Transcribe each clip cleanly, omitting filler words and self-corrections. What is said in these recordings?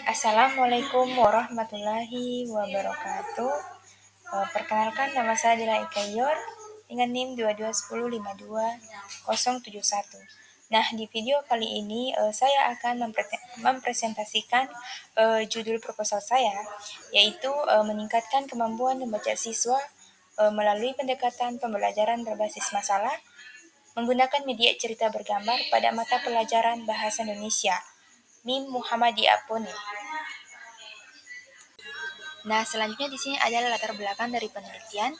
Assalamualaikum warahmatullahi wabarakatuh. Perkenalkan, nama saya Dila Ikayor dengan NIM 221052071. Nah, di video kali ini saya akan mempresentasikan judul proposal saya, yaitu meningkatkan kemampuan membaca siswa melalui pendekatan pembelajaran berbasis masalah menggunakan media cerita bergambar pada mata pelajaran Bahasa Indonesia. Mim Muhammadiyah Pone. Nah, selanjutnya di sini adalah latar belakang dari penelitian.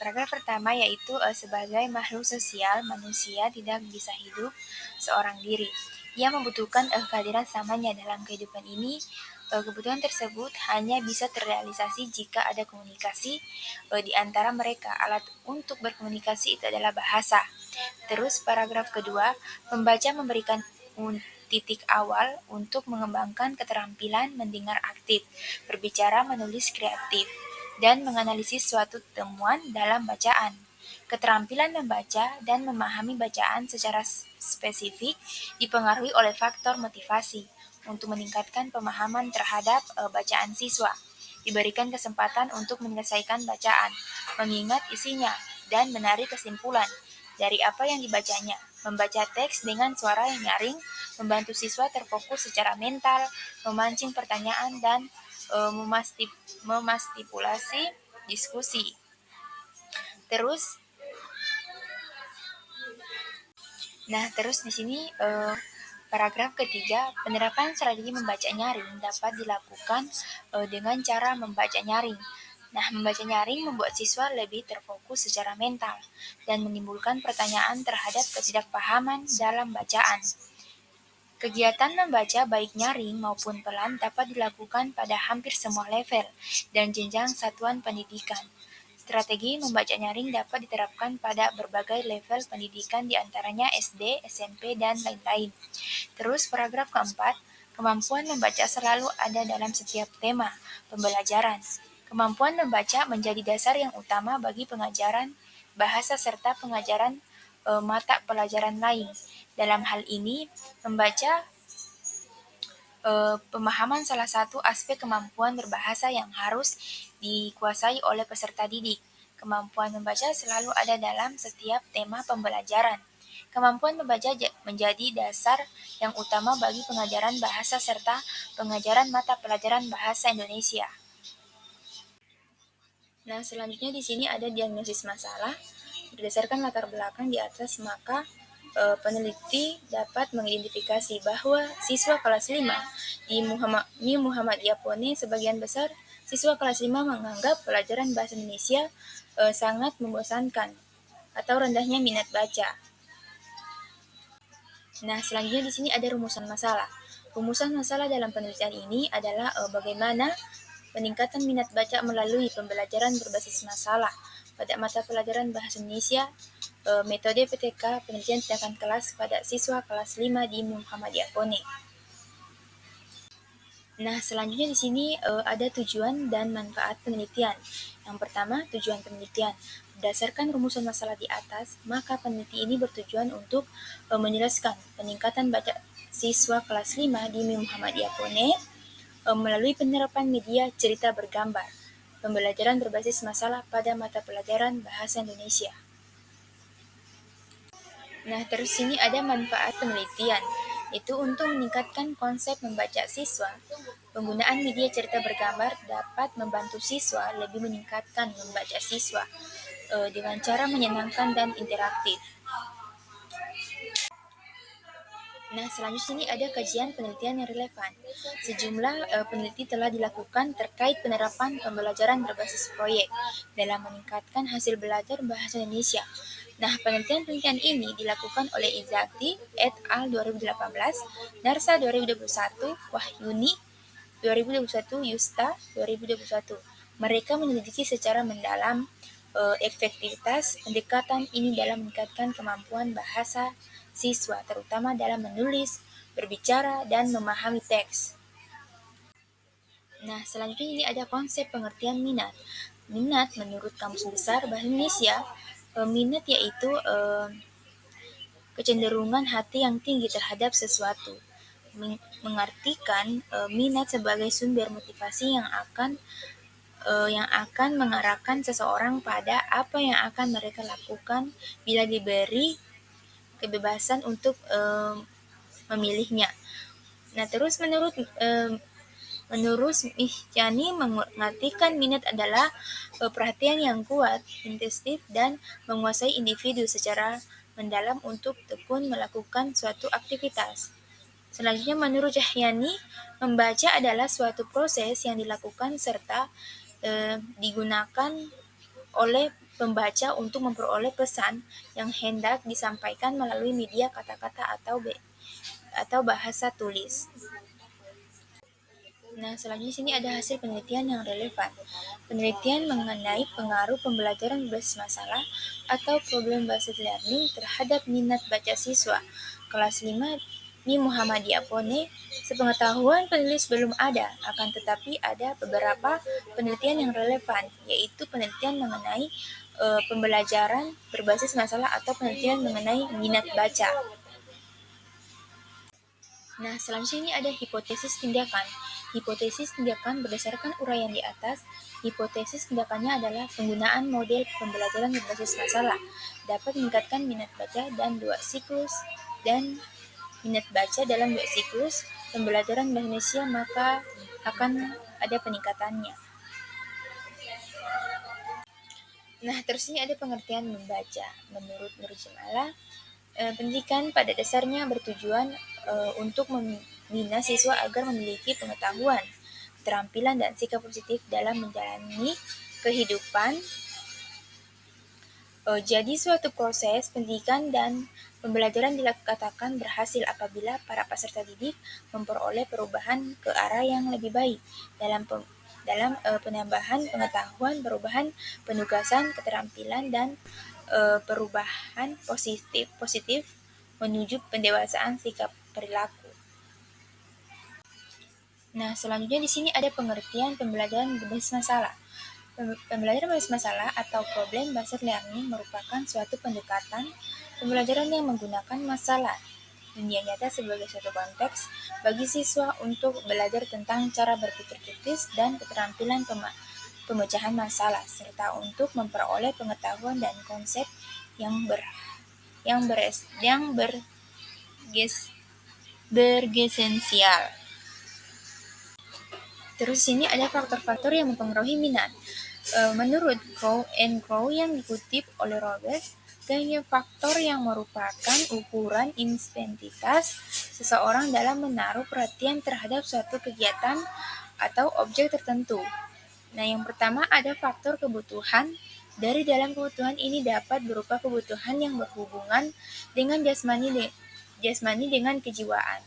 Paragraf pertama yaitu sebagai makhluk sosial, manusia tidak bisa hidup seorang diri. Ia membutuhkan kehadiran samanya dalam kehidupan ini. Kebutuhan tersebut hanya bisa terrealisasi jika ada komunikasi di antara mereka. Alat untuk berkomunikasi itu adalah bahasa. Terus paragraf kedua, pembaca memberikan titik awal untuk mengembangkan keterampilan mendengar aktif, berbicara menulis kreatif, dan menganalisis suatu temuan dalam bacaan. Keterampilan membaca dan memahami bacaan secara spesifik dipengaruhi oleh faktor motivasi untuk meningkatkan pemahaman terhadap bacaan siswa. Diberikan kesempatan untuk menyelesaikan bacaan, mengingat isinya, dan menarik kesimpulan dari apa yang dibacanya. Membaca teks dengan suara yang nyaring membantu siswa terfokus secara mental, memancing pertanyaan, dan memastipulasi diskusi. Terus di sini paragraf ketiga, penerapan strategi membaca nyaring dapat dilakukan dengan cara membaca nyaring. Nah, membaca nyaring membuat siswa lebih terfokus secara mental dan menimbulkan pertanyaan terhadap ketidakpahaman dalam bacaan. Kegiatan membaca baik nyaring maupun pelan dapat dilakukan pada hampir semua level dan jenjang satuan pendidikan. Strategi membaca nyaring dapat diterapkan pada berbagai level pendidikan diantaranya SD, SMP, dan lain-lain. Terus paragraf keempat, kemampuan membaca selalu ada dalam setiap tema pembelajaran. Kemampuan membaca menjadi dasar yang utama bagi pengajaran bahasa serta pengajaran mata pelajaran lain. Dalam hal ini, membaca pemahaman salah satu aspek kemampuan berbahasa yang harus dikuasai oleh peserta didik. Kemampuan membaca selalu ada dalam setiap tema pembelajaran. Kemampuan membaca menjadi dasar yang utama bagi pengajaran bahasa serta pengajaran mata pelajaran bahasa Indonesia. Nah, selanjutnya di sini ada diagnosis masalah. Berdasarkan latar belakang di atas, maka peneliti dapat mengidentifikasi bahwa siswa kelas 5 di Muhammadiyah Pone sebagian besar siswa kelas 5 menganggap pelajaran bahasa Indonesia sangat membosankan atau rendahnya minat baca. Nah, selanjutnya di sini ada rumusan masalah. Rumusan masalah dalam penelitian ini adalah bagaimana peningkatan minat baca melalui pembelajaran berbasis masalah pada mata pelajaran bahasa Indonesia, metode PTK penelitian tindakan kelas pada siswa kelas 5 di Muhammadiyah Pone. Nah, selanjutnya di sini ada tujuan dan manfaat penelitian. Yang pertama, tujuan penelitian. Berdasarkan rumusan masalah di atas, maka peneliti ini bertujuan untuk menjelaskan peningkatan baca siswa kelas 5 di Muhammadiyah Pone melalui penerapan media cerita bergambar, pembelajaran berbasis masalah pada mata pelajaran bahasa Indonesia. Nah, terus sini ada manfaat penelitian, itu untuk meningkatkan konsep membaca siswa. Penggunaan media cerita bergambar dapat membantu siswa lebih meningkatkan membaca siswa dengan cara menyenangkan dan interaktif. Nah, selanjutnya ini ada kajian penelitian yang relevan. Sejumlah peneliti telah dilakukan terkait penerapan pembelajaran berbasis proyek dalam meningkatkan hasil belajar bahasa Indonesia. Nah, penelitian ini dilakukan oleh Izati et al. 2018, Narsa 2021, Wahyuni 2021, Yusta 2021. Mereka menyelidiki secara mendalam efektivitas pendekatan ini dalam meningkatkan kemampuan bahasa siswa, terutama dalam menulis, berbicara, dan memahami teks. Nah, selanjutnya ini ada konsep pengertian minat. Minat menurut Kamus Besar Bahasa Indonesia, minat yaitu kecenderungan hati yang tinggi terhadap sesuatu. mengartikan minat sebagai sumber motivasi yang akan mengarahkan seseorang pada apa yang akan mereka lakukan bila diberi kebebasan untuk memilihnya. Nah, terus menurut Mihjani mengartikan minat adalah perhatian yang kuat, intensif, dan menguasai individu secara mendalam untuk tekun melakukan suatu aktivitas. Selanjutnya, menurut Cahyani, membaca adalah suatu proses yang dilakukan serta digunakan oleh pembaca untuk memperoleh pesan yang hendak disampaikan melalui media kata-kata atau bahasa tulis. Nah, selanjutnya sini ada hasil penelitian yang relevan. Penelitian mengenai pengaruh pembelajaran berbasis masalah atau problem-based learning terhadap minat baca siswa kelas 5 di Muhammadiyah Pone. Sepengetahuan penulis belum ada, akan tetapi ada beberapa penelitian yang relevan, yaitu penelitian mengenai pembelajaran berbasis masalah atau penelitian mengenai minat baca. Nah, selanjutnya ini ada hipotesis tindakan. Hipotesis tindakan berdasarkan uraian di atas, hipotesis tindakannya adalah penggunaan model pembelajaran berbasis masalah dapat meningkatkan minat baca minat baca dalam 2 siklus pembelajaran bahasa Indonesia, maka akan ada peningkatannya. Nah, terus ini ada pengertian membaca. Menurut Nur Jamala, pendidikan pada dasarnya bertujuan untuk membina siswa agar memiliki pengetahuan, keterampilan, dan sikap positif dalam menjalani kehidupan. Jadi suatu proses pendidikan dan pembelajaran dikatakan berhasil apabila para peserta didik memperoleh perubahan ke arah yang lebih baik dalam penambahan pengetahuan, perubahan penugasan, keterampilan, dan perubahan positif menuju pendewasaan sikap perilaku. Nah, selanjutnya di sini ada pengertian pembelajaran berbasis masalah. Pembelajaran berbasis masalah atau problem-based learning merupakan suatu pendekatan pembelajaran yang menggunakan masalah dunia nyata sebagai suatu konteks bagi siswa untuk belajar tentang cara berpikir kritis dan keterampilan pemecahan masalah, serta untuk memperoleh pengetahuan dan konsep yang bergesensial. Terus sini ada faktor-faktor yang mempengaruhi minat. Menurut Crow and Crow yang dikutip oleh Robert, kayaknya faktor yang merupakan ukuran intensitas seseorang dalam menaruh perhatian terhadap suatu kegiatan atau objek tertentu. Nah, yang pertama ada faktor kebutuhan. Dari dalam kebutuhan ini dapat berupa kebutuhan yang berhubungan dengan jasmani dengan kejiwaan.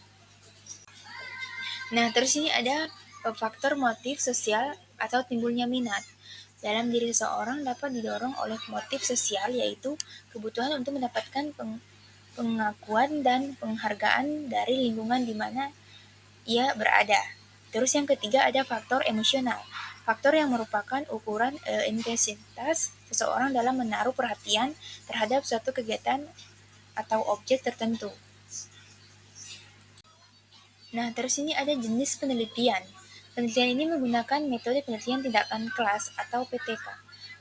Nah, terus ini ada faktor motif sosial atau timbulnya minat. Dalam diri seseorang dapat didorong oleh motif sosial, yaitu kebutuhan untuk mendapatkan pengakuan dan penghargaan dari lingkungan di mana ia berada. Terus yang ketiga ada faktor emosional. Faktor yang merupakan ukuran intensitas seseorang dalam menaruh perhatian terhadap suatu kegiatan atau objek tertentu. Nah, terus ini ada jenis penelitian. Penelitian ini menggunakan metode penelitian tindakan kelas atau PTK.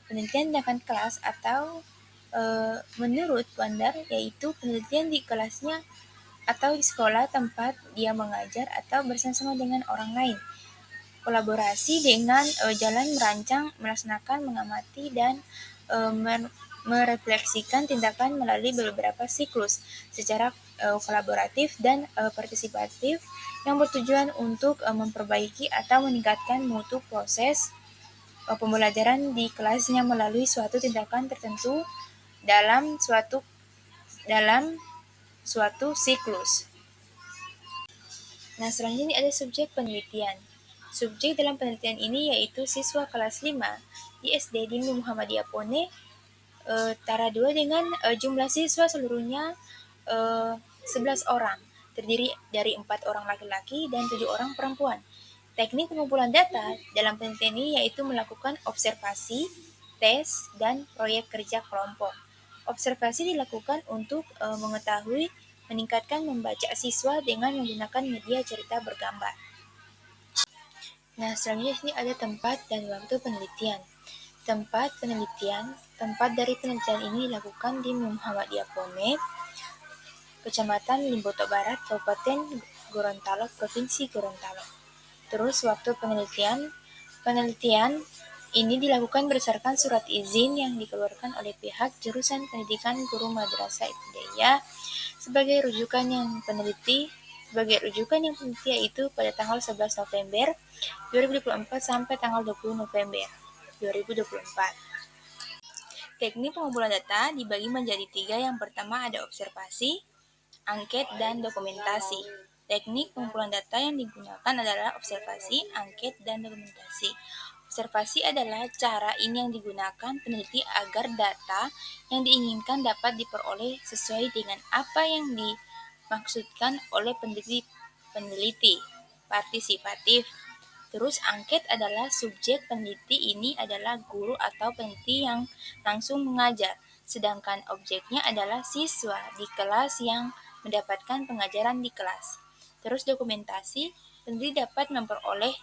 Penelitian tindakan kelas atau menurut Wandar yaitu penelitian di kelasnya atau di sekolah tempat dia mengajar atau bersama-sama dengan orang lain. Kolaborasi dengan jalan merancang, melaksanakan, mengamati, dan merefleksikan tindakan melalui beberapa siklus secara kolaboratif dan partisipatif yang bertujuan untuk memperbaiki atau meningkatkan mutu proses pembelajaran di kelasnya melalui suatu tindakan tertentu dalam suatu siklus. Nah, selanjutnya ada subjek penelitian. Subjek dalam penelitian ini yaitu siswa kelas 5 di SD di Muhammadiyah Pone Tara 2 dengan jumlah siswa seluruhnya 11 orang, terdiri dari 4 orang laki-laki dan 7 orang perempuan. Teknik pengumpulan data dalam penelitian ini yaitu melakukan observasi, tes, dan proyek kerja kelompok. Observasi dilakukan untuk mengetahui meningkatkan membaca siswa dengan menggunakan media cerita bergambar. Nah, selanjutnya sini ada tempat dan waktu penelitian. Tempat dari penelitian ini dilakukan di Muhammadiyah Pone, Kecamatan Limboto Barat, Kabupaten Gorontalo, Provinsi Gorontalo. Terus waktu penelitian ini dilakukan berdasarkan surat izin yang dikeluarkan oleh pihak jurusan pendidikan guru madrasah ibtidaiyah sebagai rujukan yang peneliti yaitu pada tanggal 11 November 2024 sampai tanggal 20 November 2024. Teknik pengumpulan data dibagi menjadi 3. Yang pertama ada observasi, angket, dan dokumentasi. Teknik pengumpulan data yang digunakan adalah observasi, angket, dan dokumentasi. Observasi adalah cara ini yang digunakan peneliti agar data yang diinginkan dapat diperoleh sesuai dengan apa yang dimaksudkan oleh peneliti partisipatif. Terus angket adalah subjek peneliti ini adalah guru atau peneliti yang langsung mengajar, sedangkan objeknya adalah siswa di kelas yang mendapatkan pengajaran di kelas. Terus dokumentasi, peneliti dapat memperoleh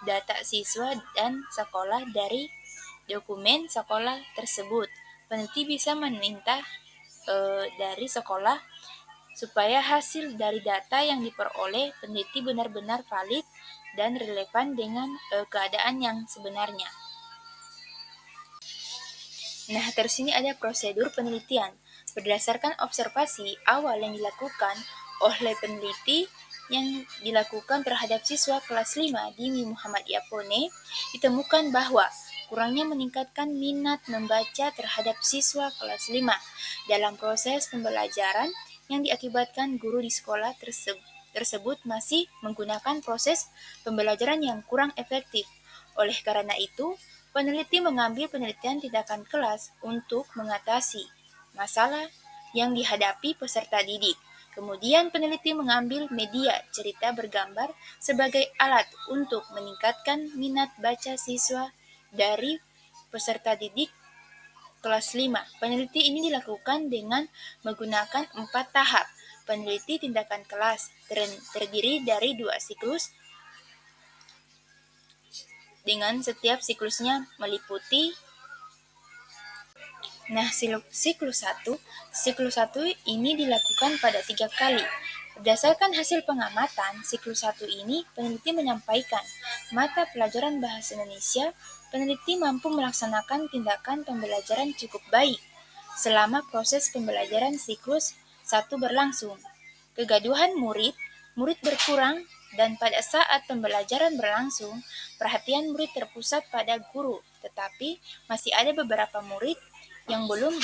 data siswa dan sekolah dari dokumen sekolah tersebut. Peneliti bisa meminta dari sekolah supaya hasil dari data yang diperoleh peneliti benar-benar valid dan relevan dengan keadaan yang sebenarnya. Nah, terus ini ada prosedur penelitian. Berdasarkan observasi awal yang dilakukan oleh peneliti yang dilakukan terhadap siswa kelas 5 di Muhammadiyah Pone, ditemukan bahwa kurangnya meningkatkan minat membaca terhadap siswa kelas 5 dalam proses pembelajaran yang diakibatkan guru di sekolah tersebut masih menggunakan proses pembelajaran yang kurang efektif. Oleh karena itu, peneliti mengambil penelitian tindakan kelas untuk mengatasi masalah yang dihadapi peserta didik. Kemudian peneliti mengambil media cerita bergambar sebagai alat untuk meningkatkan minat baca siswa dari peserta didik kelas 5. Peneliti ini dilakukan dengan menggunakan 4 tahap. Peneliti tindakan kelas terdiri dari 2 siklus dengan setiap siklusnya meliputi siklus 1 ini dilakukan pada 3 kali. Berdasarkan hasil pengamatan, siklus 1 ini peneliti menyampaikan mata pelajaran bahasa Indonesia. Peneliti mampu melaksanakan tindakan pembelajaran cukup baik selama proses pembelajaran siklus 1 berlangsung. Kegaduhan murid berkurang dan pada saat pembelajaran berlangsung, perhatian murid terpusat pada guru, tetapi masih ada beberapa murid yang belum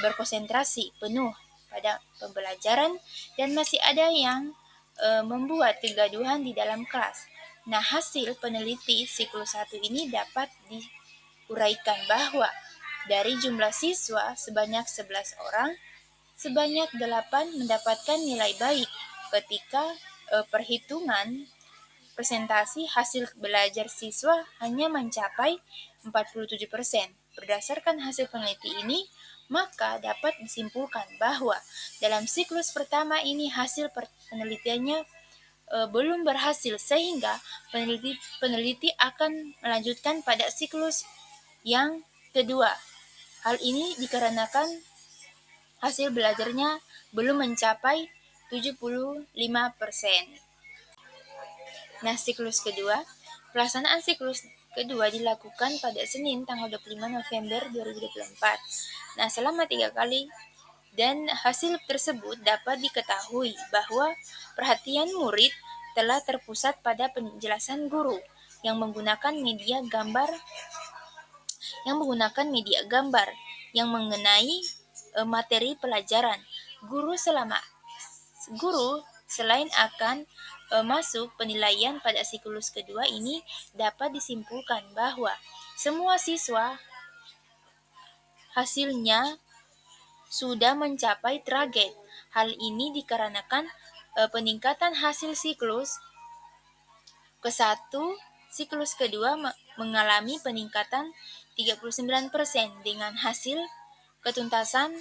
berkonsentrasi penuh pada pembelajaran dan masih ada yang membuat kegaduhan di dalam kelas. Nah, hasil peneliti siklus 1 ini dapat diuraikan bahwa dari jumlah siswa sebanyak 11 orang, sebanyak 8 mendapatkan nilai baik ketika perhitungan presentasi hasil belajar siswa hanya mencapai 47%. Berdasarkan hasil peneliti ini, maka dapat disimpulkan bahwa dalam siklus pertama ini hasil penelitiannya belum berhasil sehingga peneliti akan melanjutkan pada siklus yang kedua. Hal ini dikarenakan hasil belajarnya belum mencapai 75%. Nah, pelaksanaan siklus kedua dilakukan pada Senin tanggal 25 November 2024. Nah, selama 3 kali dan hasil tersebut dapat diketahui bahwa perhatian murid telah terpusat pada penjelasan guru yang menggunakan media gambar yang mengenai materi pelajaran. Guru selain akan masuk penilaian pada siklus kedua ini, dapat disimpulkan bahwa semua siswa hasilnya sudah mencapai target. Hal ini dikarenakan peningkatan hasil siklus ke-1, siklus kedua mengalami peningkatan 39% dengan hasil ketuntasan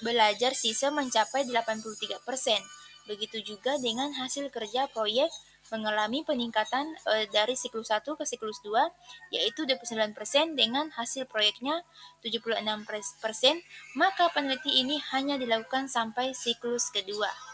belajar siswa mencapai 83%. Begitu juga dengan hasil kerja proyek mengalami peningkatan dari siklus 1 ke siklus 2, yaitu 29% dengan hasil proyeknya 76%, maka peneliti ini hanya dilakukan sampai siklus kedua.